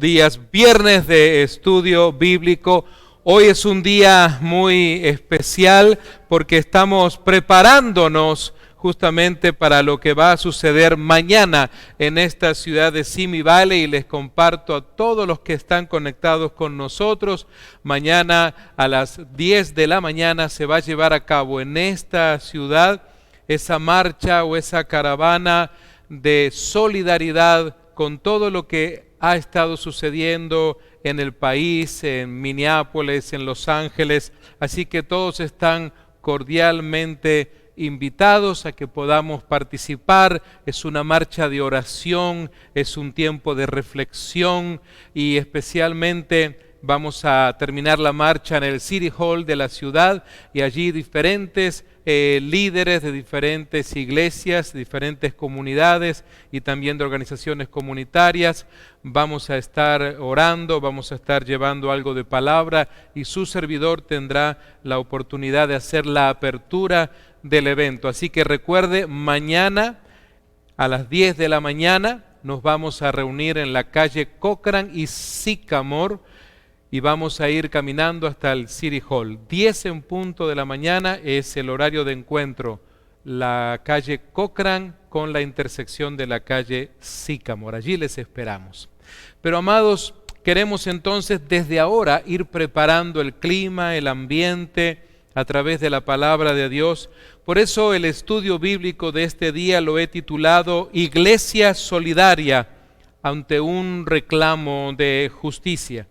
días, viernes de estudio bíblico. Hoy es un día muy especial porque estamos preparándonos justamente para lo que va a suceder mañana en esta ciudad de Simi Valley, y les comparto a todos los que están conectados con nosotros. Mañana a las 10 de la mañana se va a llevar a cabo en esta ciudad esa marcha o esa caravana de solidaridad con todo lo que ha estado sucediendo en el país, en Minneapolis, en Los Ángeles. Así que todos están cordialmente invitados a que podamos participar. Es una marcha de oración, es un tiempo de reflexión, y especialmente vamos a terminar la marcha en el City Hall de la ciudad, y allí diferentes líderes de diferentes iglesias, diferentes comunidades y también de organizaciones comunitarias vamos a estar orando, vamos a estar llevando algo de palabra, y su servidor tendrá la oportunidad de hacer la apertura del evento. Así que recuerde, mañana a las 10 de la mañana nos vamos a reunir en la calle Cochran y Sycamore, y vamos a ir caminando hasta el City Hall. 10 en punto de la mañana es el horario de encuentro, la calle Cochran con la intersección de la calle Sycamore. Allí les esperamos. Pero amados, queremos entonces desde ahora ir preparando el clima, el ambiente, a través de la palabra de Dios. Por eso el estudio bíblico de este día lo he titulado Iglesia Solidaria ante un reclamo de justicia.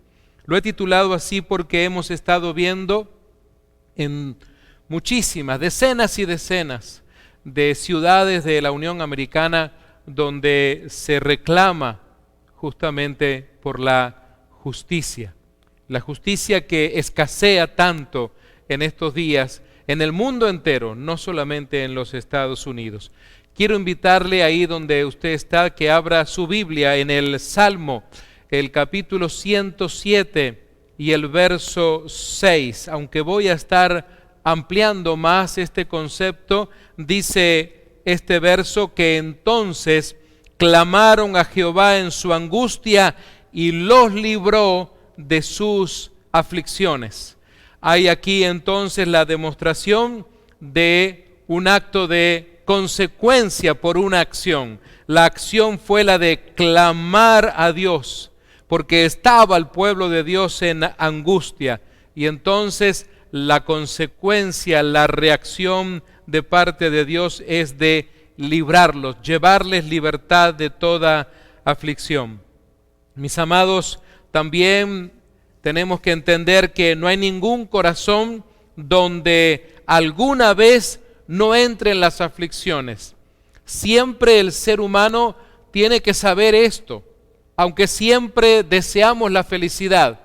Lo he titulado así porque hemos estado viendo en muchísimas, decenas y decenas de ciudades de la Unión Americana donde se reclama justamente por la justicia que escasea tanto en estos días en el mundo entero, no solamente en los Estados Unidos. Quiero invitarle ahí donde usted está que abra su Biblia en el Salmo, el capítulo 107 y el verso 6. Aunque voy a estar ampliando más este concepto, dice este verso que entonces clamaron a Jehová en su angustia y los libró de sus aflicciones. Hay aquí entonces la demostración de un acto de consecuencia por una acción. La acción fue la de clamar a Dios, porque estaba el pueblo de Dios en angustia, y entonces la consecuencia, la reacción de parte de Dios es de librarlos, llevarles libertad de toda aflicción. Mis amados, también tenemos que entender que no hay ningún corazón donde alguna vez no entren las aflicciones. Siempre el ser humano tiene que saber esto, aunque siempre deseamos la felicidad.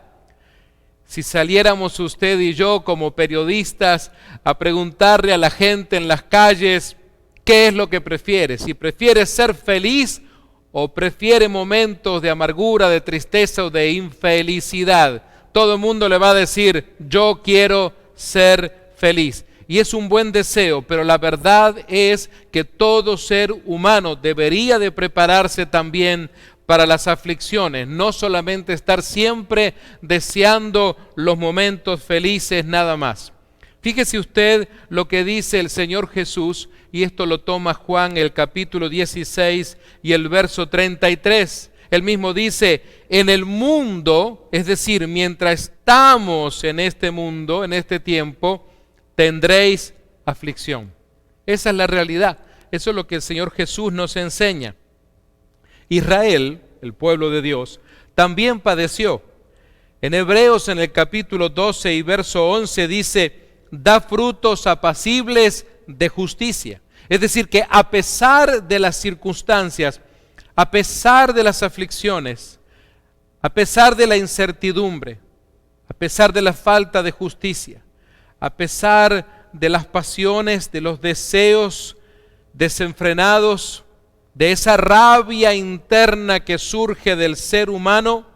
Si saliéramos usted y yo como periodistas a preguntarle a la gente en las calles qué es lo que prefiere, si prefiere ser feliz o prefiere momentos de amargura, de tristeza o de infelicidad, todo el mundo le va a decir: yo quiero ser feliz. Y es un buen deseo, pero la verdad es que todo ser humano debería de prepararse también para las aflicciones, no solamente estar siempre deseando los momentos felices nada más. Fíjese usted lo que dice el Señor Jesús, y esto lo toma Juan el capítulo 16 y el verso 33. Él mismo dice: en el mundo, es decir, mientras estamos en este mundo, en este tiempo, tendréis aflicción. Esa es la realidad. Eso es lo que el Señor Jesús nos enseña. Israel, el pueblo de Dios, también padeció. En Hebreos, en el capítulo 12 y verso 11, dice: da frutos apacibles de justicia. Es decir, que a pesar de las circunstancias, a pesar de las aflicciones, a pesar de la incertidumbre, a pesar de la falta de justicia, a pesar de las pasiones, de los deseos desenfrenados, de esa rabia interna que surge del ser humano,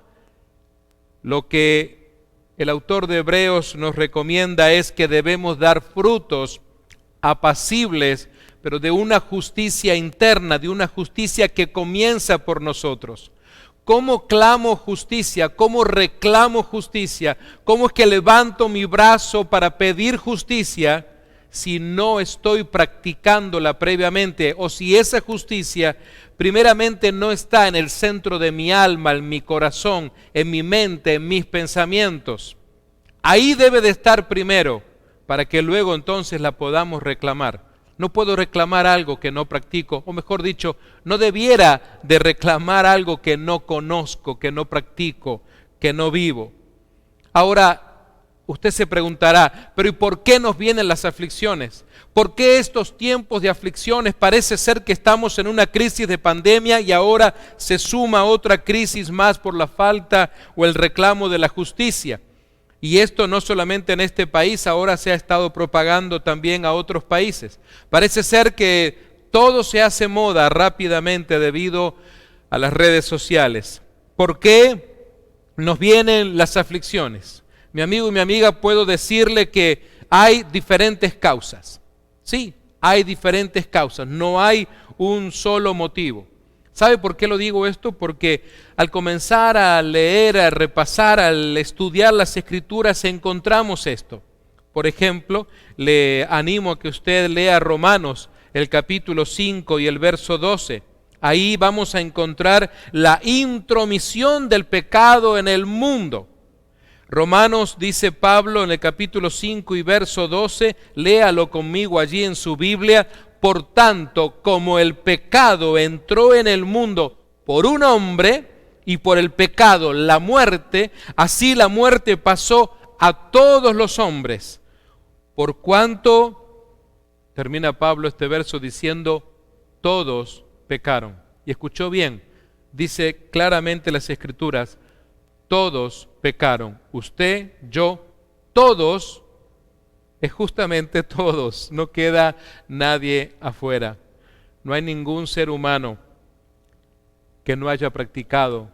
lo que el autor de Hebreos nos recomienda es que debemos dar frutos apacibles, pero de una justicia interna, de una justicia que comienza por nosotros. ¿Cómo clamo justicia? ¿Cómo reclamo justicia? ¿Cómo es que levanto mi brazo para pedir justicia si no estoy practicándola previamente? O si esa justicia primeramente no está en el centro de mi alma, en mi corazón, en mi mente, en mis pensamientos. Ahí debe de estar primero, para que luego entonces la podamos reclamar. No puedo reclamar algo que no practico, o mejor dicho, no debiera de reclamar algo que no conozco, que no practico, que no vivo. Ahora, usted se preguntará, pero ¿y por qué nos vienen las aflicciones? ¿Por qué estos tiempos de aflicciones? Parece ser que estamos en una crisis de pandemia y ahora se suma otra crisis más por la falta o el reclamo de la justicia. Y esto no solamente en este país, ahora se ha estado propagando también a otros países. Parece ser que todo se hace moda rápidamente debido a las redes sociales. ¿Por qué nos vienen las aflicciones? Mi amigo y mi amiga, puedo decirle que hay diferentes causas. Sí, hay diferentes causas, no hay un solo motivo. ¿Sabe por qué lo digo esto? Porque al comenzar a leer, a repasar, al estudiar las Escrituras encontramos esto. Por ejemplo, le animo a que usted lea Romanos, el capítulo 5 y el verso 12. Ahí vamos a encontrar la intromisión del pecado en el mundo. Romanos, dice Pablo en el capítulo 5 y verso 12, léalo conmigo allí en su Biblia. Por tanto, como el pecado entró en el mundo por un hombre y por el pecado la muerte, así la muerte pasó a todos los hombres. Por cuanto, termina Pablo este verso diciendo, todos pecaron. Y escuchó bien, dice claramente las Escrituras, todos pecaron. Usted, yo, todos. Es justamente todos, no queda nadie afuera. No hay ningún ser humano que no haya practicado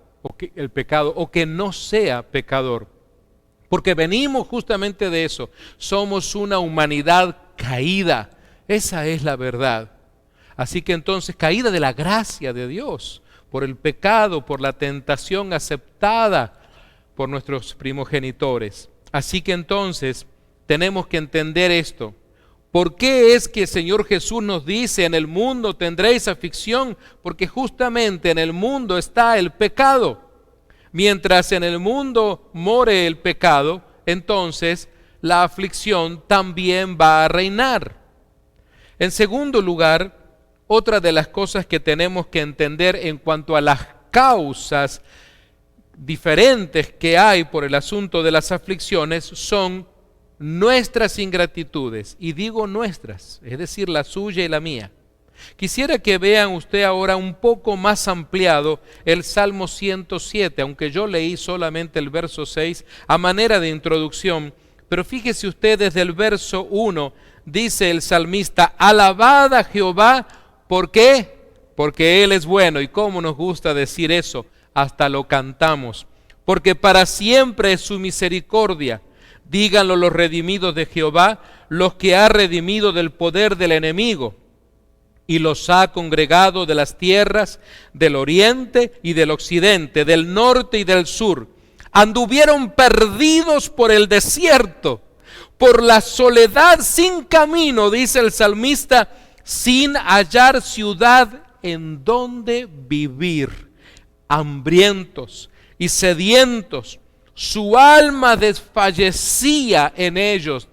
el pecado o que no sea pecador. Porque venimos justamente de eso. Somos una humanidad caída. Esa es la verdad. Así que entonces, caída de la gracia de Dios, por el pecado, por la tentación aceptada por nuestros primogenitores. Así que entonces tenemos que entender esto. ¿Por qué es que el Señor Jesús nos dice, en el mundo tendréis aflicción? Porque justamente en el mundo está el pecado. Mientras en el mundo more el pecado, entonces la aflicción también va a reinar. En segundo lugar, otra de las cosas que tenemos que entender en cuanto a las causas diferentes que hay por el asunto de las aflicciones son nuestras ingratitudes, y digo nuestras, es decir, la suya y la mía. Quisiera que vean usted ahora un poco más ampliado el Salmo 107, aunque yo leí solamente el verso 6 a manera de introducción, pero fíjese usted desde el verso 1, dice el salmista, alabad a Jehová, ¿por qué? Porque Él es bueno, y cómo nos gusta decir eso, hasta lo cantamos, porque para siempre es su misericordia. Díganlo los redimidos de Jehová, los que ha redimido del poder del enemigo, y los ha congregado de las tierras del oriente y del occidente, del norte y del sur. Anduvieron perdidos por el desierto, por la soledad sin camino, dice el salmista, sin hallar ciudad en donde vivir, hambrientos y sedientos. Su alma desfallecía en ellos.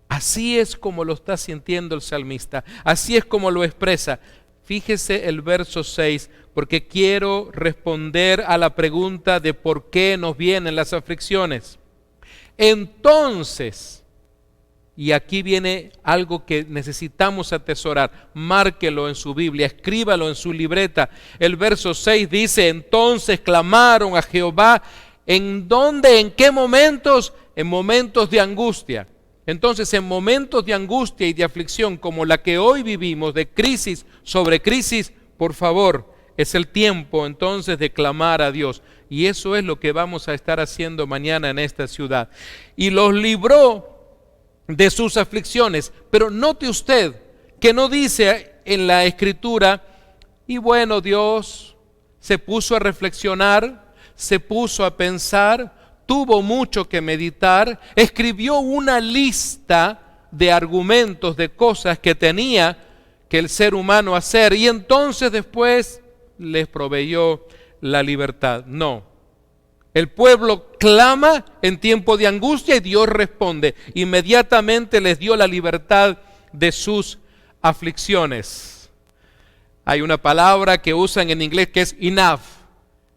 Así es como lo está sintiendo el salmista. Así es como lo expresa. Fíjese el verso 6, porque quiero responder a la pregunta de por qué nos vienen las aflicciones. Entonces, y aquí viene algo que necesitamos atesorar, márquelo en su Biblia, escríbalo en su libreta. El verso 6 dice, entonces clamaron a Jehová. ¿En dónde? ¿En qué momentos? En momentos de angustia. Entonces, en momentos de angustia y de aflicción como la que hoy vivimos, de crisis sobre crisis, por favor, es el tiempo entonces de clamar a Dios. Y eso es lo que vamos a estar haciendo mañana en esta ciudad. Y los libró de sus aflicciones. Pero note usted que no dice en la Escritura, y bueno, Dios se puso a reflexionar, se puso a pensar, tuvo mucho que meditar, escribió una lista de argumentos, de cosas que tenía que el ser humano hacer, y entonces después les proveyó la libertad. No. El pueblo clama en tiempo de angustia y Dios responde. Inmediatamente les dio la libertad de sus aflicciones. Hay una palabra que usan en inglés que es enough.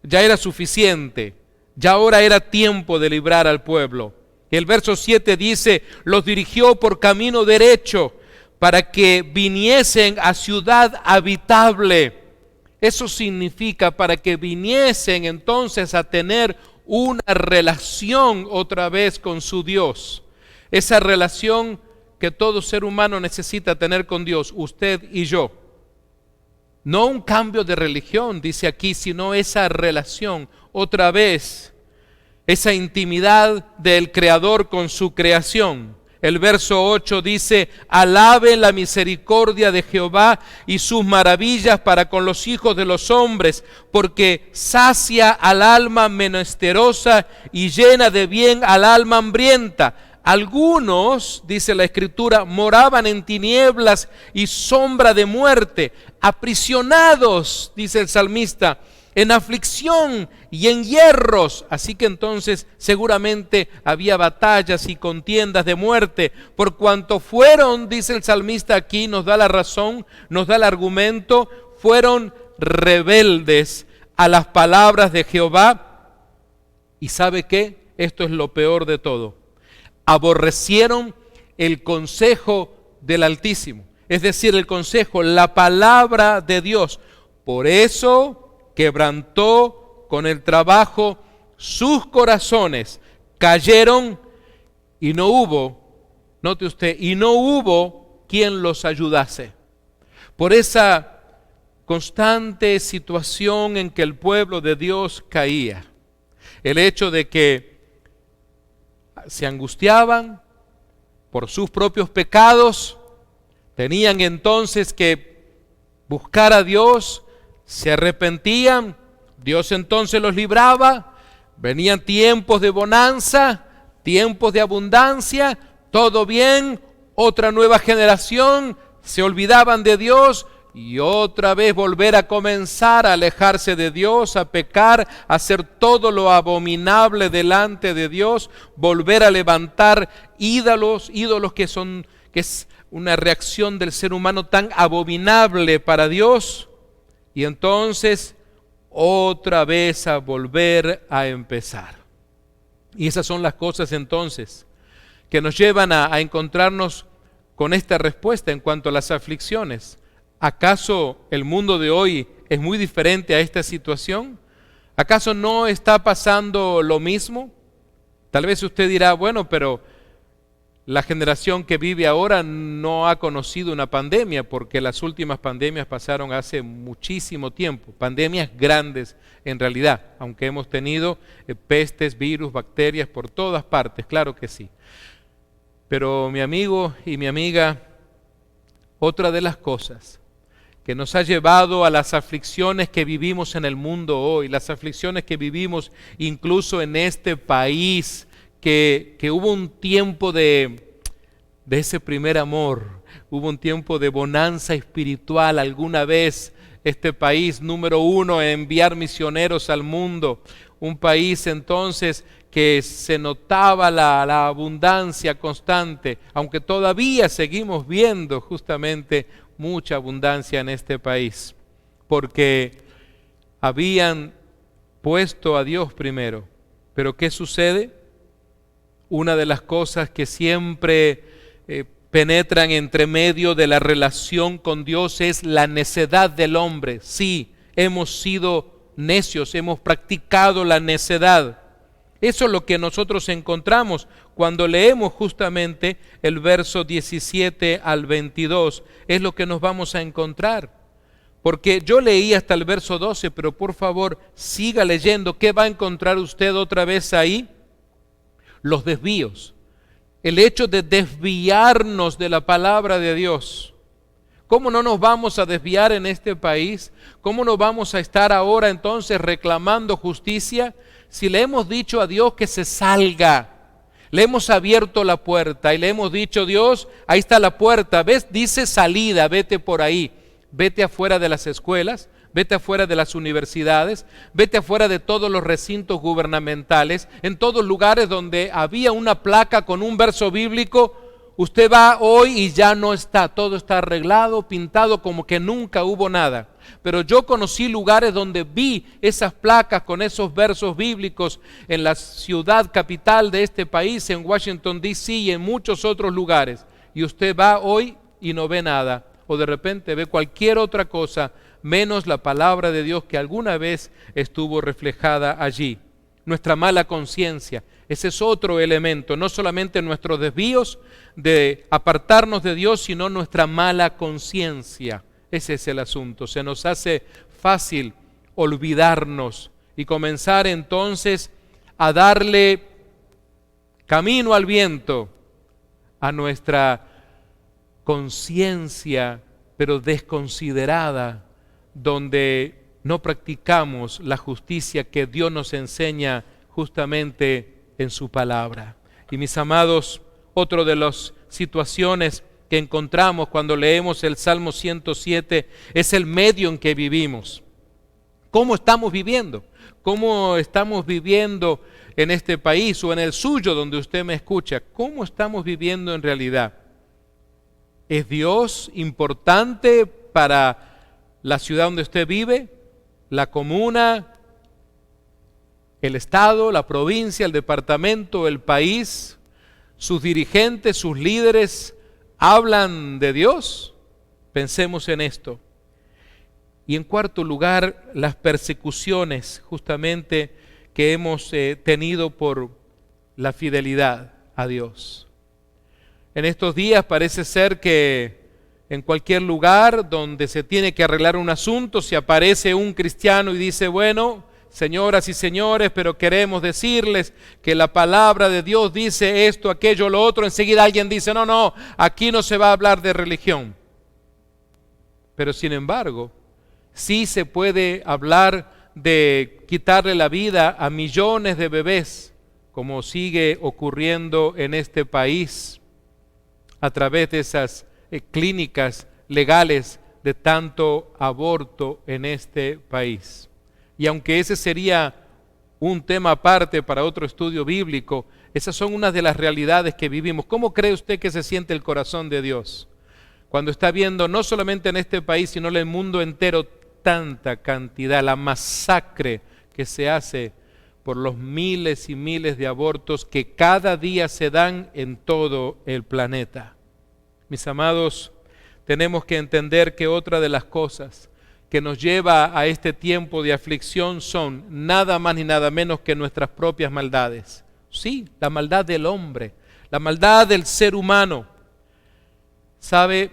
Ya era suficiente. Ya ahora era tiempo de librar al pueblo. Y el verso 7 dice, los dirigió por camino derecho para que viniesen a ciudad habitable. Eso significa para que viniesen entonces a tener una relación otra vez con su Dios. Esa relación que todo ser humano necesita tener con Dios, usted y yo. No un cambio de religión, dice aquí, sino esa relación otra vez. Esa intimidad del Creador con su creación. El verso 8 dice, alaben la misericordia de Jehová y sus maravillas para con los hijos de los hombres, porque sacia al alma menesterosa y llena de bien al alma hambrienta. Algunos, dice la Escritura, moraban en tinieblas y sombra de muerte, aprisionados, dice el salmista, en aflicción y en hierros. Así que entonces seguramente había batallas y contiendas de muerte, por cuanto fueron, dice el salmista aquí, nos da la razón, nos da el argumento, fueron rebeldes a las palabras de Jehová. ¿Y sabe qué? Esto es lo peor de todo. Aborrecieron el consejo del Altísimo, es decir, el consejo, la palabra de Dios. Por eso quebrantó con el trabajo sus corazones, cayeron y no hubo, note usted, y no hubo quien los ayudase. Por esa constante situación en que el pueblo de Dios caía, el hecho de que se angustiaban por sus propios pecados, tenían entonces que buscar a Dios, se arrepentían, Dios entonces los libraba, venían tiempos de bonanza, tiempos de abundancia, todo bien, otra nueva generación, se olvidaban de Dios y otra vez volver a comenzar a alejarse de Dios, a pecar, a hacer todo lo abominable delante de Dios, volver a levantar ídolos que es una reacción del ser humano tan abominable para Dios. Y entonces otra vez a volver a empezar. Y esas son las cosas entonces que nos llevan a encontrarnos con esta respuesta en cuanto a las aflicciones. ¿Acaso el mundo de hoy es muy diferente a esta situación? ¿Acaso no está pasando lo mismo? Tal vez usted dirá, bueno, pero la generación que vive ahora no ha conocido una pandemia, porque las últimas pandemias pasaron hace muchísimo tiempo, pandemias grandes en realidad, aunque hemos tenido pestes, virus, bacterias por todas partes, claro que sí. Pero mi amigo y mi amiga, otra de las cosas que nos ha llevado a las aflicciones que vivimos en el mundo hoy, las aflicciones que vivimos incluso en este país, que hubo un tiempo de ese primer amor, hubo un tiempo de bonanza espiritual alguna vez, este país número 1 en enviar misioneros al mundo, un país entonces que se notaba la abundancia constante, aunque todavía seguimos viendo justamente mucha abundancia en este país, porque habían puesto a Dios primero. Pero ¿qué sucede? Una de las cosas que siempre penetran entre medio de la relación con Dios es la necedad del hombre. Sí, hemos sido necios, hemos practicado la necedad. Eso es lo que nosotros encontramos cuando leemos justamente el verso 17 al 22. Es lo que nos vamos a encontrar. Porque yo leí hasta el verso 12, pero por favor siga leyendo. ¿Qué va a encontrar usted otra vez ahí? Los desvíos, el hecho de desviarnos de la palabra de Dios. ¿Cómo no nos vamos a desviar en este país? ¿Cómo no vamos a estar ahora entonces reclamando justicia? Si le hemos dicho a Dios que se salga, le hemos abierto la puerta y le hemos dicho: Dios, ahí está la puerta, ¿ves? Dice salida, vete por ahí, vete afuera de las escuelas, vete afuera de las universidades, vete afuera de todos los recintos gubernamentales, en todos lugares donde había una placa con un verso bíblico. Usted va hoy y ya no está, todo está arreglado, pintado, como que nunca hubo nada. Pero yo conocí lugares donde vi esas placas con esos versos bíblicos en la ciudad capital de este país, en Washington, D.C. y en muchos otros lugares. Y usted va hoy y no ve nada, o de repente ve cualquier otra cosa, menos la palabra de Dios que alguna vez estuvo reflejada allí. Nuestra mala conciencia, ese es otro elemento, no solamente nuestros desvíos de apartarnos de Dios, sino nuestra mala conciencia. Ese es el asunto. Se nos hace fácil olvidarnos y comenzar entonces a darle camino al viento a nuestra conciencia, pero desconsiderada, donde no practicamos la justicia que Dios nos enseña justamente en su palabra. Y mis amados, otra de las situaciones que encontramos cuando leemos el Salmo 107 es el medio en que vivimos. ¿Cómo estamos viviendo? ¿Cómo estamos viviendo en este país o en el suyo donde usted me escucha? ¿Cómo estamos viviendo en realidad? ¿Es Dios importante para la ciudad donde usted vive, la comuna, el estado, la provincia, el departamento, el país? ¿Sus dirigentes, sus líderes hablan de Dios? Pensemos en esto. Y en cuarto lugar, las persecuciones justamente que hemos tenido por la fidelidad a Dios. En estos días parece ser que en cualquier lugar donde se tiene que arreglar un asunto, si aparece un cristiano y dice: bueno, señoras y señores, pero queremos decirles que la palabra de Dios dice esto, aquello, lo otro, enseguida alguien dice: no, aquí no se va a hablar de religión. Pero sin embargo, sí se puede hablar de quitarle la vida a millones de bebés, como sigue ocurriendo en este país, a través de esas clínicas legales de tanto aborto en este país. Y aunque ese sería un tema aparte para otro estudio bíblico, esas son unas de las realidades que vivimos. ¿Cómo cree usted que se siente el corazón de Dios cuando está viendo, no solamente en este país, sino en el mundo entero, tanta cantidad, la masacre que se hace por los miles y miles de abortos que cada día se dan en todo el planeta? Mis amados, tenemos que entender que otra de las cosas que nos lleva a este tiempo de aflicción son nada más ni nada menos que nuestras propias maldades. Sí, la maldad del hombre, la maldad del ser humano. ¿Sabe?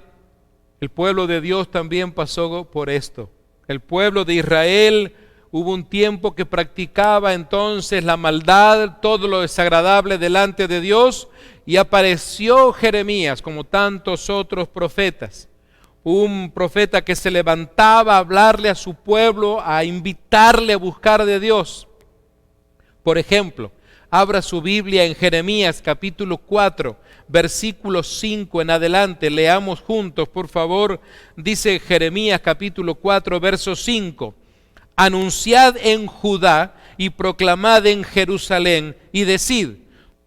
El pueblo de Dios también pasó por esto. El pueblo de Israel hubo un tiempo que practicaba entonces la maldad, todo lo desagradable delante de Dios, y apareció Jeremías, como tantos otros profetas. Un profeta que se levantaba a hablarle a su pueblo, a invitarle a buscar de Dios. Por ejemplo, abra su Biblia en Jeremías capítulo 4, versículo 5 en adelante. Leamos juntos, por favor. Dice Jeremías capítulo 4, verso 5. Anunciad en Judá y proclamad en Jerusalén y decid: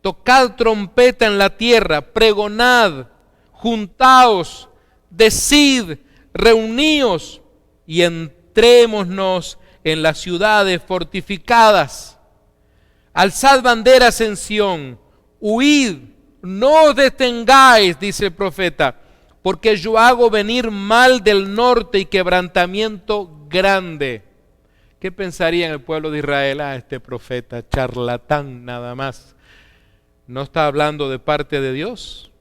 tocad trompeta en la tierra, pregonad, juntaos, decid, reuníos y entrémonos en las ciudades fortificadas. Alzad banderas en Sión, huid, no os detengáis, dice el profeta, porque yo hago venir mal del norte y quebrantamiento grande. ¿Qué pensaría en el pueblo de Israel? Este profeta charlatán nada más. ¿No está hablando de parte de Dios?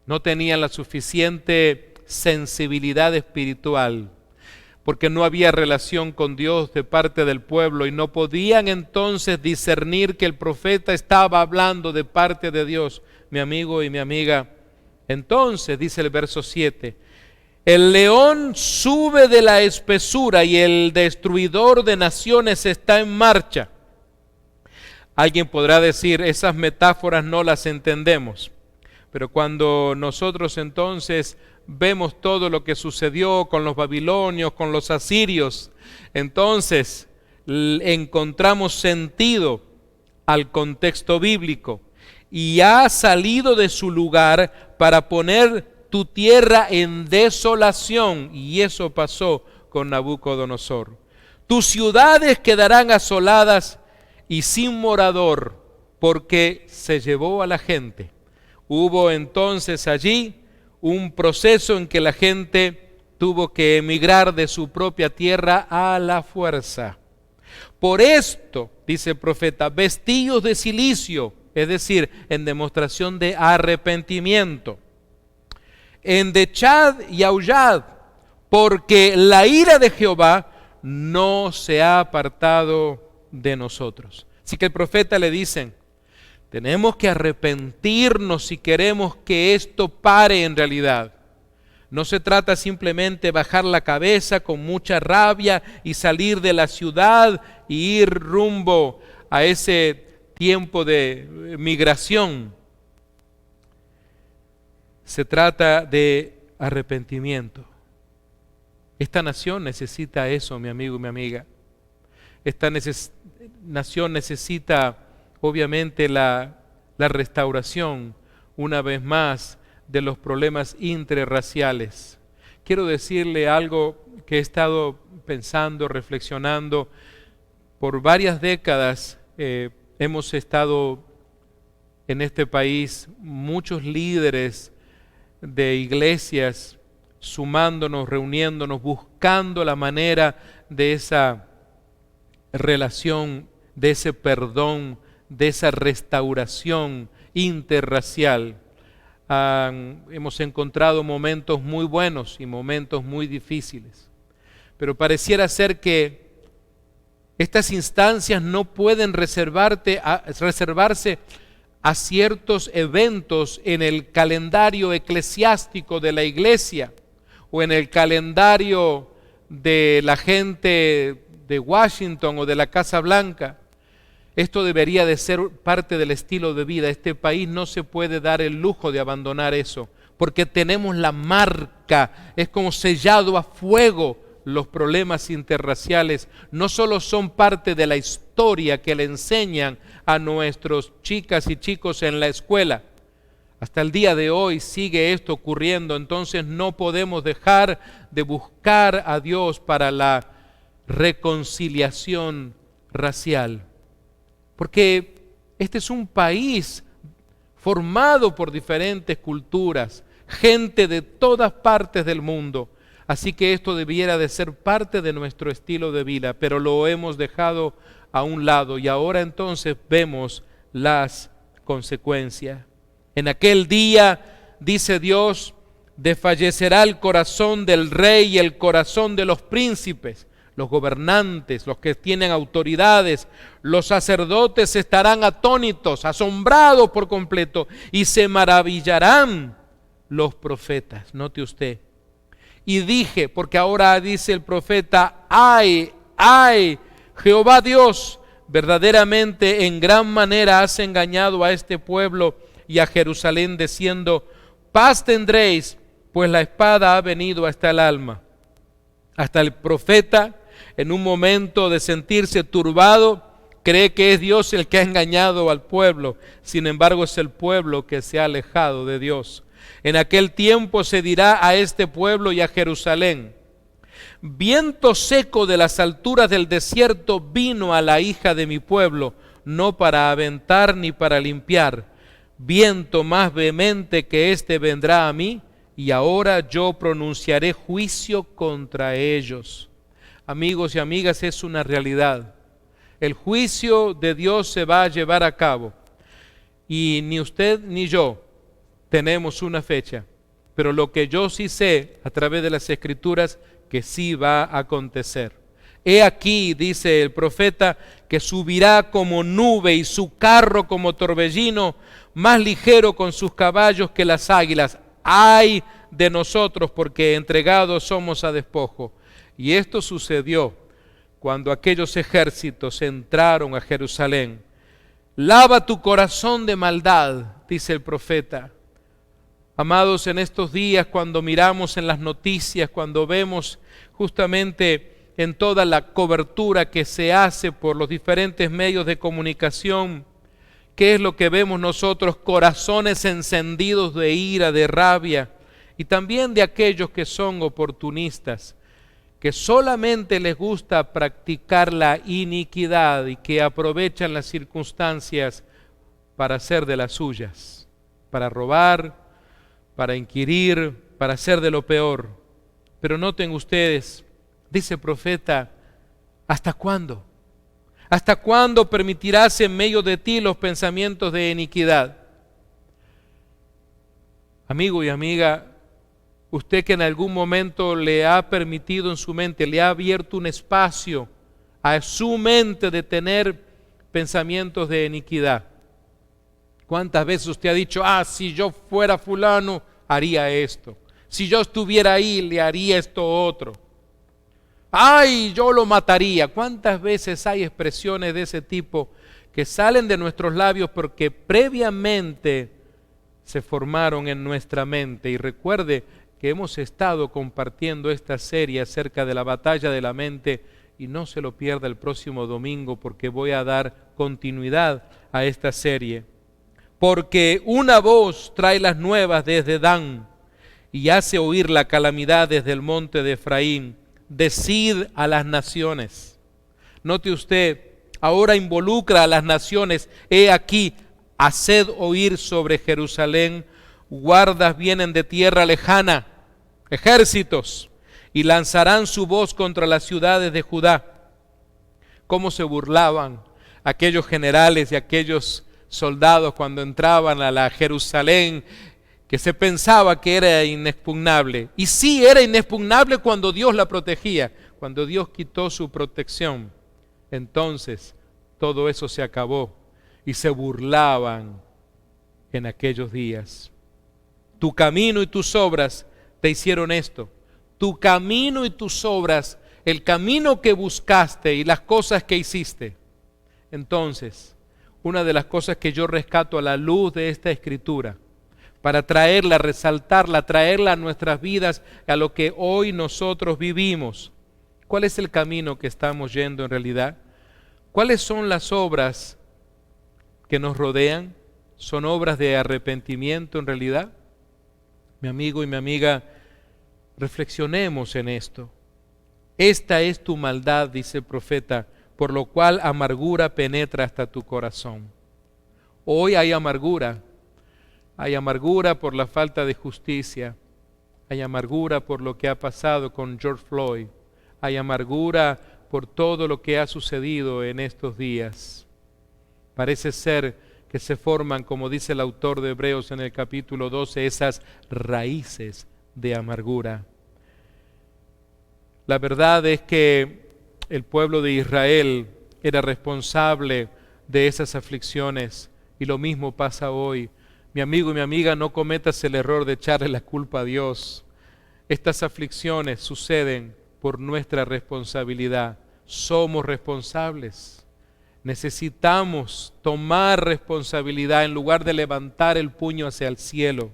¿No tenía la suficiente sensibilidad espiritual? Porque no había relación con Dios de parte del pueblo y no podían entonces discernir que el profeta estaba hablando de parte de Dios. Mi amigo y mi amiga, entonces dice el verso 7, El león sube de la espesura y el destruidor de naciones está en marcha. Alguien podrá decir, esas metáforas no las entendemos. Pero cuando nosotros entonces vemos todo lo que sucedió con los babilonios, con los asirios, entonces encontramos sentido al contexto bíblico. Y ha salido de su lugar para poner tu tierra en desolación. Y eso pasó con Nabucodonosor. Tus ciudades quedarán asoladas y sin morador, porque se llevó a la gente. Hubo entonces allí un proceso en que la gente tuvo que emigrar de su propia tierra a la fuerza. Por esto, dice el profeta, vestíos de cilicio, es decir, en demostración de arrepentimiento. Endechad y aullad, porque la ira de Jehová no se ha apartado de nosotros. Así que el profeta le dicen, tenemos que arrepentirnos si queremos que esto pare en realidad. No se trata simplemente de bajar la cabeza con mucha rabia y salir de la ciudad y ir rumbo a ese tiempo de migración. Se trata de arrepentimiento. Esta nación necesita eso, mi amigo y mi amiga. Esta nación necesita, obviamente, la restauración, una vez más, de los problemas interraciales. Quiero decirle algo que he estado pensando, reflexionando. Por varias décadas hemos estado en este país, muchos líderes de iglesias, sumándonos, reuniéndonos, buscando la manera de esa relación, de ese perdón, de esa restauración interracial. Hemos encontrado momentos muy buenos y momentos muy difíciles, pero pareciera ser que estas instancias no pueden reservarse a ciertos eventos en el calendario eclesiástico de la iglesia o en el calendario de la gente de Washington o de la Casa Blanca. Esto debería de ser parte del estilo de vida. Este país no se puede dar el lujo de abandonar eso, porque tenemos la marca, es como sellado a fuego. Los problemas interraciales no solo son parte de la historia que le enseñan a nuestros chicas y chicos en la escuela. Hasta el día de hoy sigue esto ocurriendo, entonces no podemos dejar de buscar a Dios para la reconciliación racial. Porque este es un país formado por diferentes culturas, gente de todas partes del mundo. Así que esto debiera de ser parte de nuestro estilo de vida, pero lo hemos dejado a un lado y ahora entonces vemos las consecuencias. En aquel día, dice Dios, desfallecerá el corazón del rey y el corazón de los príncipes, los gobernantes, los que tienen autoridades, los sacerdotes estarán atónitos, asombrados por completo, y se maravillarán los profetas. Note usted. Y dije, porque ahora dice el profeta, ay, Jehová Dios, verdaderamente en gran manera has engañado a este pueblo y a Jerusalén, diciendo, paz tendréis, pues la espada ha venido hasta el alma. Hasta el profeta, en un momento de sentirse turbado, cree que es Dios el que ha engañado al pueblo. Sin embargo, es el pueblo que se ha alejado de Dios. En aquel tiempo se dirá a este pueblo y a Jerusalén, viento seco de las alturas del desierto vino a la hija de mi pueblo, no para aventar ni para limpiar. Viento más vehemente que éste vendrá a mí, y ahora yo pronunciaré juicio contra ellos. Amigos y amigas, es una realidad. El juicio de Dios se va a llevar a cabo. Y ni usted ni yo tenemos una fecha. Pero lo que yo sí sé a través de las Escrituras, que sí va a acontecer. He aquí, dice el profeta, que subirá como nube y su carro como torbellino, más ligero con sus caballos que las águilas. Ay de nosotros, porque entregados somos a despojo. Y esto sucedió cuando aquellos ejércitos entraron a Jerusalén. Lava tu corazón de maldad, dice el profeta. Amados, en estos días, cuando miramos en las noticias, cuando vemos justamente en toda la cobertura que se hace por los diferentes medios de comunicación, ¿qué es lo que vemos nosotros? Corazones encendidos de ira, de rabia, y también de aquellos que son oportunistas, que solamente les gusta practicar la iniquidad y que aprovechan las circunstancias para hacer de las suyas, para robar, para inquirir, para hacer de lo peor. Pero noten ustedes, dice el profeta, ¿hasta cuándo? ¿Hasta cuándo permitirás en medio de ti los pensamientos de iniquidad? Amigo y amiga, usted que en algún momento le ha permitido en su mente, le ha abierto un espacio a su mente de tener pensamientos de iniquidad. ¿Cuántas veces usted ha dicho, si yo fuera fulano, haría esto? Si yo estuviera ahí, le haría esto otro. Yo lo mataría. ¿Cuántas veces hay expresiones de ese tipo que salen de nuestros labios porque previamente se formaron en nuestra mente? Y recuerde que hemos estado compartiendo esta serie acerca de la batalla de la mente, y no se lo pierda el próximo domingo porque voy a dar continuidad a esta serie. Porque una voz trae las nuevas desde Dan y hace oír la calamidad desde el monte de Efraín. Decid a las naciones. Note usted, ahora involucra a las naciones. He aquí, haced oír sobre Jerusalén, guardas vienen de tierra lejana, ejércitos, y lanzarán su voz contra las ciudades de Judá. Cómo se burlaban aquellos generales y aquellos soldados cuando entraban a la Jerusalén, que se pensaba que era inexpugnable. Y sí, era inexpugnable cuando Dios la protegía. Cuando Dios quitó su protección, entonces todo eso se acabó y se burlaban en aquellos días. Tu camino y tus obras te hicieron esto. Tu camino y tus obras, el camino que buscaste y las cosas que hiciste. Entonces, una de las cosas que yo rescato a la luz de esta escritura, para traerla, resaltarla, traerla a nuestras vidas, a lo que hoy nosotros vivimos. ¿Cuál es el camino que estamos yendo en realidad? ¿Cuáles son las obras que nos rodean? ¿Son obras de arrepentimiento en realidad? Mi amigo y mi amiga, reflexionemos en esto. Esta es tu maldad, dice el profeta, por lo cual amargura penetra hasta tu corazón. Hoy hay amargura por la falta de justicia, hay amargura por lo que ha pasado con George Floyd, hay amargura por todo lo que ha sucedido en estos días. Parece ser que se forman, como dice el autor de Hebreos en el capítulo 12, esas raíces de amargura. La verdad es que el pueblo de Israel era responsable de esas aflicciones y lo mismo pasa hoy. Mi amigo y mi amiga, no cometas el error de echarle la culpa a Dios. Estas aflicciones suceden por nuestra responsabilidad. Somos responsables. Necesitamos tomar responsabilidad en lugar de levantar el puño hacia el cielo.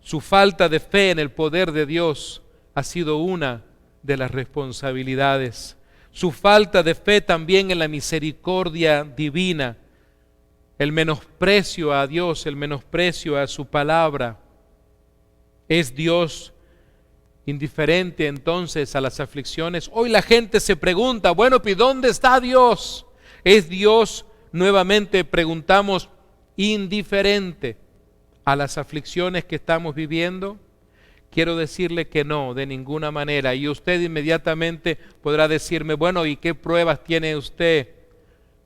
Su falta de fe en el poder de Dios ha sido una de las responsabilidades. Su falta de fe también en la misericordia divina, el menosprecio a Dios, el menosprecio a su palabra. ¿Es Dios indiferente entonces a las aflicciones? Hoy la gente se pregunta, bueno, ¿y dónde está Dios? ¿Es Dios, nuevamente preguntamos, indiferente a las aflicciones que estamos viviendo? Quiero decirle que no, de ninguna manera. Y usted inmediatamente podrá decirme, bueno, ¿y qué pruebas tiene usted?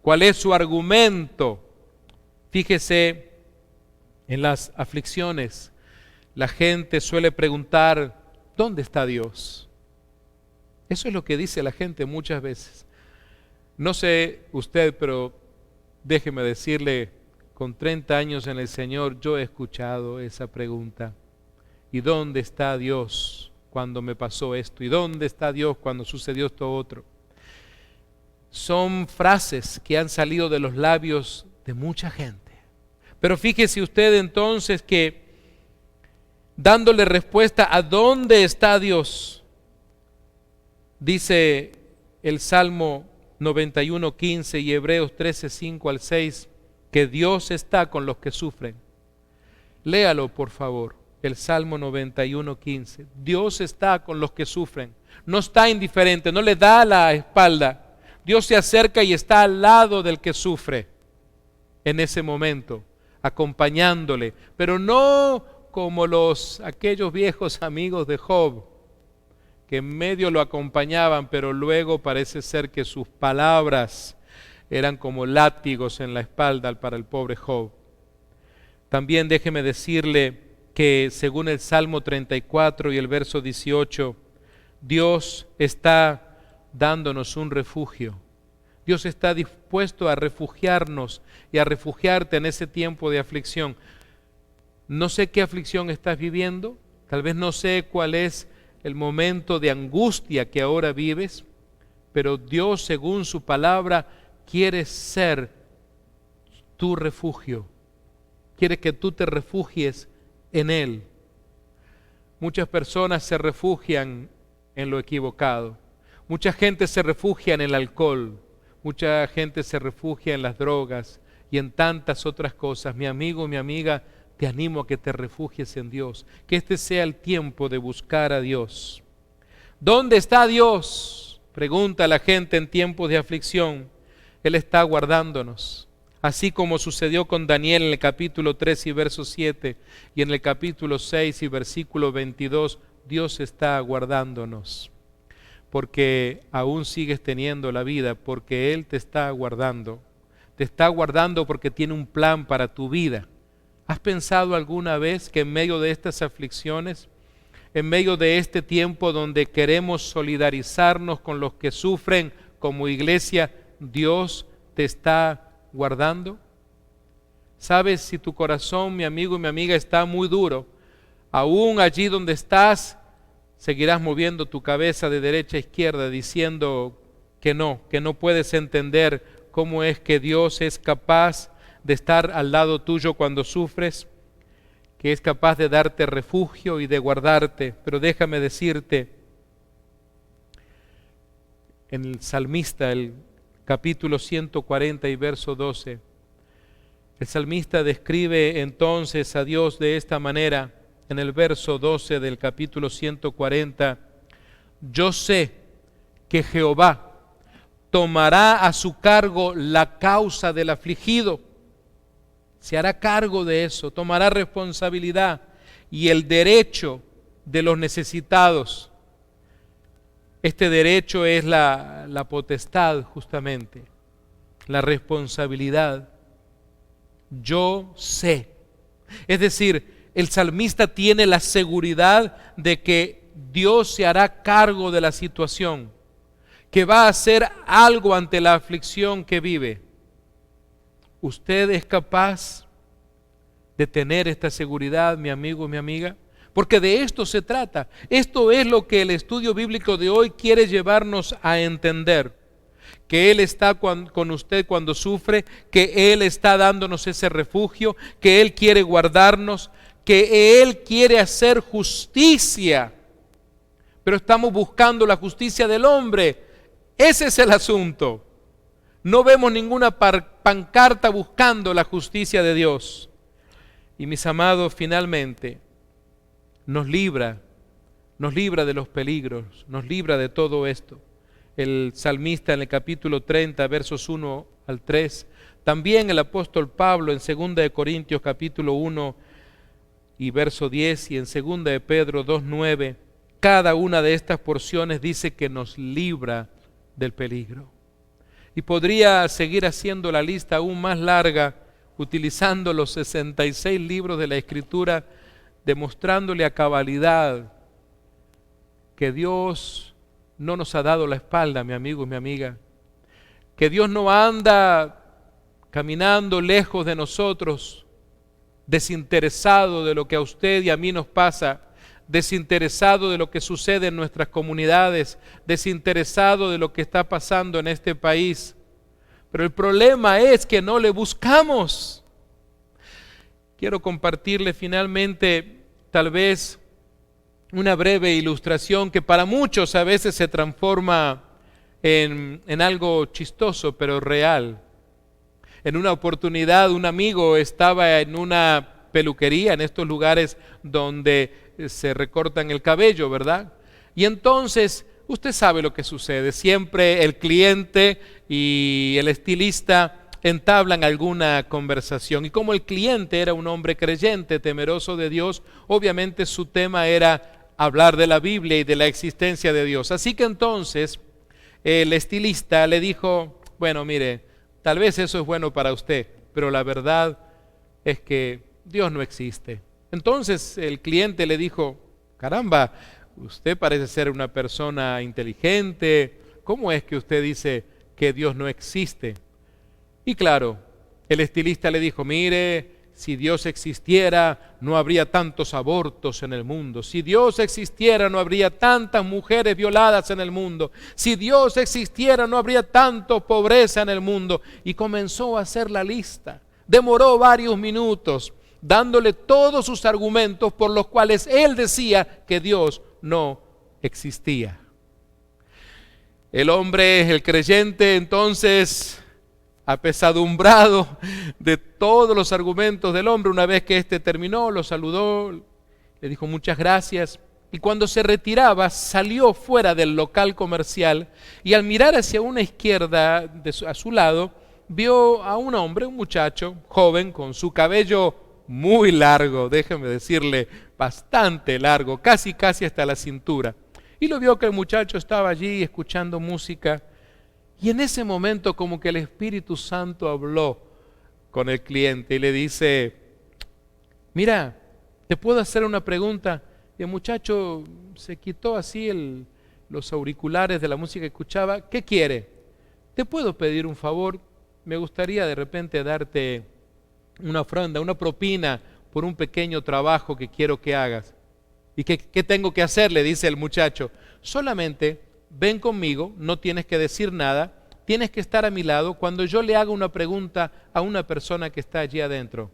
¿Cuál es su argumento? Fíjese, en las aflicciones, la gente suele preguntar, ¿dónde está Dios? Eso es lo que dice la gente muchas veces. No sé usted, pero déjeme decirle, con 30 años en el Señor, yo he escuchado esa pregunta. ¿Y dónde está Dios cuando me pasó esto? ¿Y dónde está Dios cuando sucedió esto otro? Son frases que han salido de los labios de mucha gente. Pero fíjese usted entonces que dándole respuesta a dónde está Dios, dice el Salmo 91:15 y Hebreos 13:5 al 6, que Dios está con los que sufren. Léalo, por favor, el Salmo 91:15. Dios está con los que sufren. No está indiferente, no le da la espalda. Dios se acerca y está al lado del que sufre en ese momento, acompañándole, pero no como aquellos viejos amigos de Job, que en medio lo acompañaban, pero luego parece ser que sus palabras eran como látigos en la espalda para el pobre Job. También déjeme decirle que según el Salmo 34 y el verso 18, Dios está dándonos un refugio. Dios está dispuesto a refugiarnos y a refugiarte en ese tiempo de aflicción. No sé qué aflicción estás viviendo, tal vez no sé cuál es el momento de angustia que ahora vives, pero Dios, según su palabra, quiere ser tu refugio. Quiere que tú te refugies en Él. Muchas personas se refugian en lo equivocado. Mucha gente se refugia en el alcohol, mucha gente se refugia en las drogas y en tantas otras cosas. Mi amigo, mi amiga, te animo a que te refugies en Dios, que este sea el tiempo de buscar a Dios. ¿Dónde está Dios?, pregunta la gente en tiempos de aflicción. Él está guardándonos, así como sucedió con Daniel en el capítulo 3 y verso 7, y en el capítulo 6 y versículo 22, Dios está guardándonos. Porque aún sigues teniendo la vida, porque Él te está guardando. Te está guardando porque tiene un plan para tu vida. ¿Has pensado alguna vez que en medio de estas aflicciones, en medio de este tiempo donde queremos solidarizarnos con los que sufren como iglesia, Dios te está guardando? ¿Sabes? Si tu corazón, mi amigo y mi amiga, está muy duro, aún allí donde estás, seguirás moviendo tu cabeza de derecha a izquierda diciendo que no puedes entender cómo es que Dios es capaz de estar al lado tuyo cuando sufres, que es capaz de darte refugio y de guardarte. Pero déjame decirte, en el salmista, el capítulo 140 y verso 12, el salmista describe entonces a Dios de esta manera. En el verso 12 del capítulo 140, yo sé que Jehová tomará a su cargo la causa del afligido, se hará cargo de eso, tomará responsabilidad y el derecho de los necesitados. Este derecho es la potestad justamente, la responsabilidad. Yo sé, es decir, el salmista tiene la seguridad de que Dios se hará cargo de la situación, que va a hacer algo ante la aflicción que vive. ¿Usted es capaz de tener esta seguridad, mi amigo, mi amiga? Porque de esto se trata. Esto es lo que el estudio bíblico de hoy quiere llevarnos a entender. Que Él está con usted cuando sufre, que Él está dándonos ese refugio, que Él quiere guardarnos, que Él quiere hacer justicia, pero estamos buscando la justicia del hombre. Ese es el asunto. No vemos ninguna pancarta buscando la justicia de Dios. Y mis amados, finalmente, nos libra de los peligros, nos libra de todo esto. El salmista en el capítulo 30, versos 1 al 3, también el apóstol Pablo en 2 de Corintios capítulo 1, y verso 10, y en 2 de Pedro 2:9, cada una de estas porciones dice que nos libra del peligro. Y podría seguir haciendo la lista aún más larga, utilizando los 66 libros de la Escritura, demostrándole a cabalidad que Dios no nos ha dado la espalda, mi amigo y mi amiga, que Dios no anda caminando lejos de nosotros, desinteresado de lo que a usted y a mí nos pasa, desinteresado de lo que sucede en nuestras comunidades, desinteresado de lo que está pasando en este país. Pero el problema es que no le buscamos. Quiero compartirle finalmente tal vez una breve ilustración que para muchos a veces se transforma en algo chistoso pero real. En una oportunidad un amigo estaba en una peluquería, en estos lugares donde se recortan el cabello, ¿verdad? Y entonces usted sabe lo que sucede. Siempre el cliente y el estilista entablan alguna conversación. Y como el cliente era un hombre creyente, temeroso de Dios, obviamente su tema era hablar de la Biblia y de la existencia de Dios. Así que entonces el estilista le dijo, bueno, mire, tal vez eso es bueno para usted, pero la verdad es que Dios no existe. Entonces el cliente le dijo, caramba, usted parece ser una persona inteligente, ¿cómo es que usted dice que Dios no existe? Y claro, el estilista le dijo, mire, si Dios existiera, no habría tantos abortos en el mundo. Si Dios existiera, no habría tantas mujeres violadas en el mundo. Si Dios existiera, no habría tanta pobreza en el mundo. Y comenzó a hacer la lista. Demoró varios minutos, dándole todos sus argumentos por los cuales él decía que Dios no existía. El hombre, el creyente, entonces, apesadumbrado de todos los argumentos del hombre, una vez que éste terminó, lo saludó, le dijo muchas gracias, y cuando se retiraba salió fuera del local comercial y al mirar hacia una izquierda a su lado, vio a un hombre, un muchacho joven con su cabello muy largo, déjeme decirle, bastante largo, casi hasta la cintura, y lo vio que el muchacho estaba allí escuchando música. Y en ese momento como que el Espíritu Santo habló con el cliente y le dice, mira, ¿te puedo hacer una pregunta? Y el muchacho se quitó así los auriculares de la música que escuchaba. ¿Qué quiere? ¿Te puedo pedir un favor? Me gustaría de repente darte una ofrenda, una propina por un pequeño trabajo que quiero que hagas. ¿Y qué tengo que hacer? Le dice el muchacho. Solamente ven conmigo, no tienes que decir nada, tienes que estar a mi lado cuando yo le haga una pregunta a una persona que está allí adentro.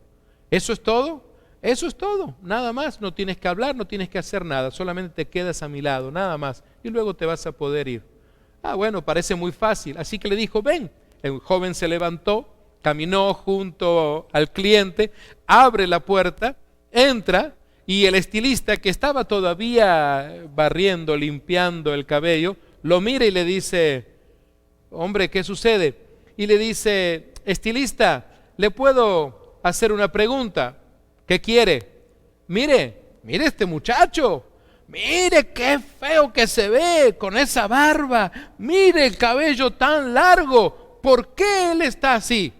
¿Eso es todo? Eso es todo, nada más, no tienes que hablar, no tienes que hacer nada, solamente te quedas a mi lado, nada más, y luego te vas a poder ir. Ah, bueno, parece muy fácil, así que le dijo, ven. El joven se levantó, caminó junto al cliente, abre la puerta, entra, y el estilista que estaba todavía barriendo, limpiando el cabello, lo mira y le dice, hombre, ¿qué sucede? Y le dice, estilista, ¿le puedo hacer una pregunta? ¿Qué quiere? Mire este muchacho, mire qué feo que se ve con esa barba, mire el cabello tan largo, ¿por qué él está así?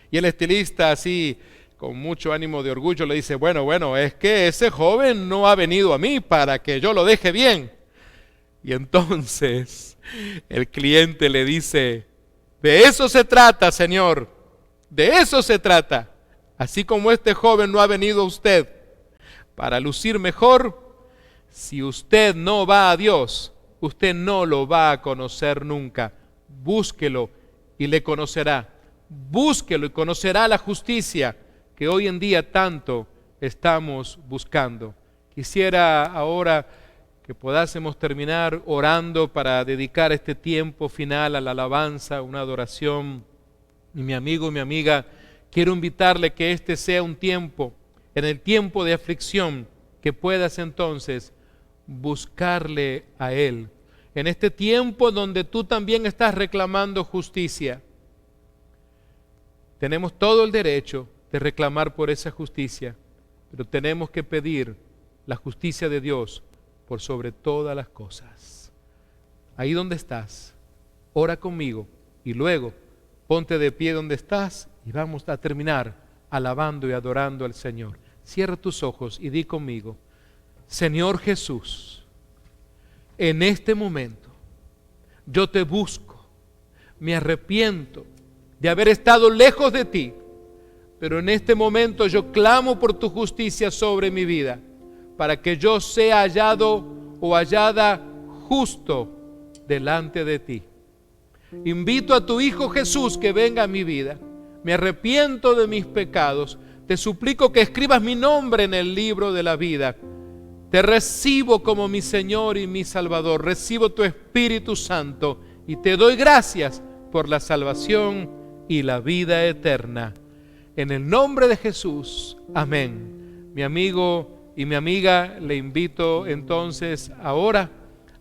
Y el estilista así, con mucho ánimo de orgullo, le dice, bueno, es que ese joven no ha venido a mí para que yo lo deje bien. Y entonces el cliente le dice, de eso se trata, señor, de eso se trata. Así como este joven no ha venido a usted para lucir mejor, si usted no va a Dios, usted no lo va a conocer nunca. Búsquelo y le conocerá. Búsquelo y conocerá la justicia que hoy en día tanto estamos buscando. Quisiera ahora que podásemos terminar orando para dedicar este tiempo final a la alabanza, una adoración. Y mi amigo, mi amiga, quiero invitarle que este sea un tiempo, en el tiempo de aflicción, que puedas entonces buscarle a Él. En este tiempo donde tú también estás reclamando justicia, tenemos todo el derecho de reclamar por esa justicia, pero tenemos que pedir la justicia de Dios por sobre todas las cosas. Ahí donde estás, ora conmigo y luego ponte de pie donde estás y vamos a terminar alabando y adorando al Señor. Cierra tus ojos y di conmigo, Señor Jesús, en este momento yo te busco, me arrepiento de haber estado lejos de ti, pero en este momento yo clamo por tu justicia sobre mi vida, para que yo sea hallado o hallada justo delante de ti. Invito a tu Hijo Jesús que venga a mi vida. Me arrepiento de mis pecados. Te suplico que escribas mi nombre en el libro de la vida. Te recibo como mi Señor y mi Salvador. Recibo tu Espíritu Santo y te doy gracias por la salvación y la vida eterna. En el nombre de Jesús. Amén. Mi amigo y mi amiga, le invito entonces ahora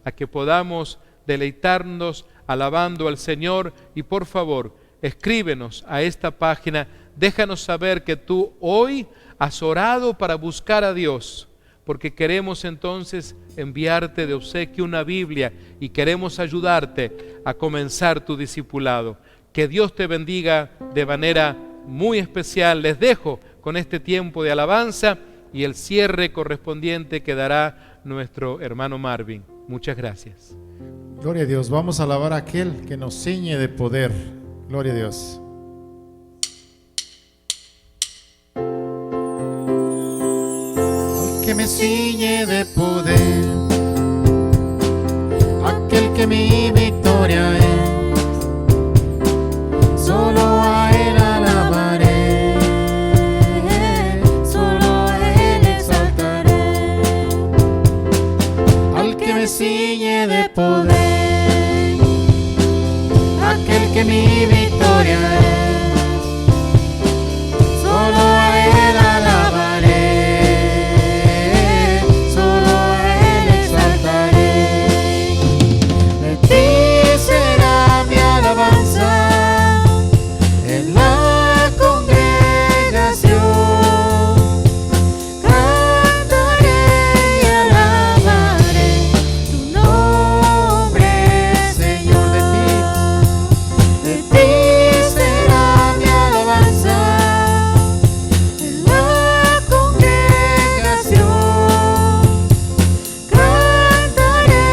a que podamos deleitarnos alabando al Señor, y por favor, escríbenos a esta página, déjanos saber que tú hoy has orado para buscar a Dios, porque queremos entonces enviarte de obsequio una Biblia y queremos ayudarte a comenzar tu discipulado. Que Dios te bendiga de manera muy especial. Les dejo con este tiempo de alabanza y el cierre correspondiente que dará nuestro hermano Marvin. Muchas gracias. Gloria a Dios. Vamos a alabar a aquel que nos ciñe de poder. Gloria a Dios. Al que me ciñe de poder, aquel que mi victoria es, solo a Él alabaré, solo a Él exaltaré. Al que me ciñe de poder, aquel que mi victoria es, solo a Él alabaré, solo a Él exaltaré. De ti será mi alabanza en la congregación, cantaré y alabaré tu nombre, Señor. De ti será mi alabanza en la congregación, cantaré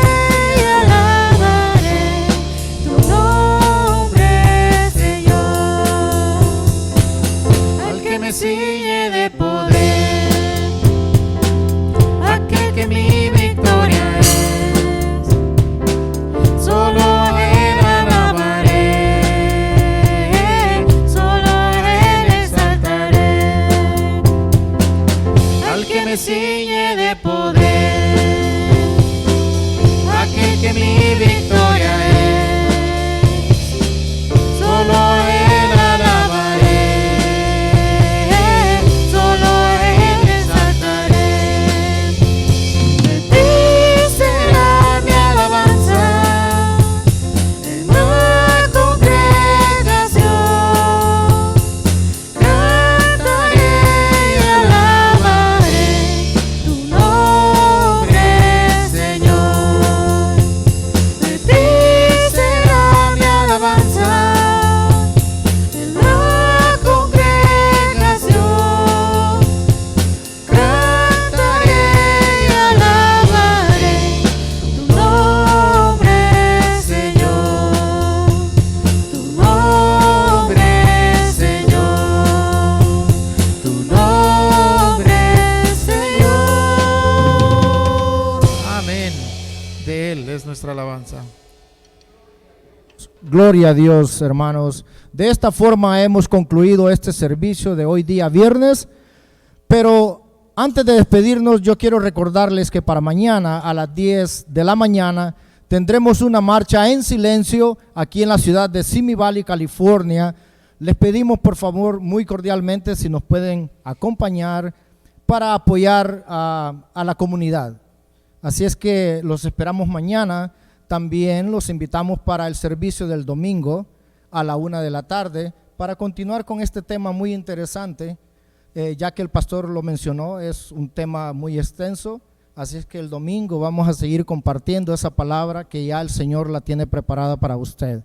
y alabaré tu nombre, Señor. Al que me ciñe de poder, aquel que mi victoria es, solo a Él alabaré, solo a Él exaltaré. Al que me ciñe de poder, aquel que mi victoria es, solo a Él alabaré, solo a Él exaltaré. De ti será mi alabanza en la congregación, cantaré y alabaré tu nombre, Señor. De ti será mi alabanza en la congregación, cantaré y alabaré tu nombre, Señor. Tu nombre, Señor. Tu nombre, Señor. Amén. De Él es nuestra alabanza. Gloria a Dios, hermanos. De esta forma hemos concluido este servicio de hoy día viernes, pero antes de despedirnos yo quiero recordarles que para mañana a las 10 de la mañana tendremos una marcha en silencio aquí en la ciudad de Simi Valley, California. Les pedimos por favor muy cordialmente si nos pueden acompañar para apoyar a la comunidad. Así es que los esperamos mañana. También los invitamos para el servicio del domingo a la 1 de la tarde para continuar con este tema muy interesante, ya que el pastor lo mencionó, es un tema muy extenso. Así es que el domingo vamos a seguir compartiendo esa palabra que ya el Señor la tiene preparada para usted.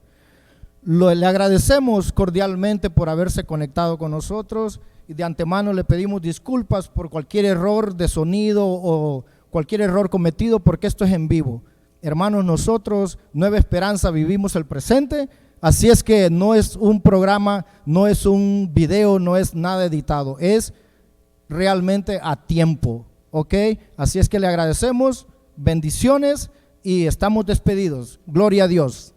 Le agradecemos cordialmente por haberse conectado con nosotros y de antemano le pedimos disculpas por cualquier error de sonido o cualquier error cometido, porque esto es en vivo. Hermanos, nosotros, Nueva Esperanza, vivimos el presente, así es que no es un programa, no es un video, no es nada editado, es realmente a tiempo, ¿ok? Así es que le agradecemos, bendiciones y estamos despedidos. Gloria a Dios.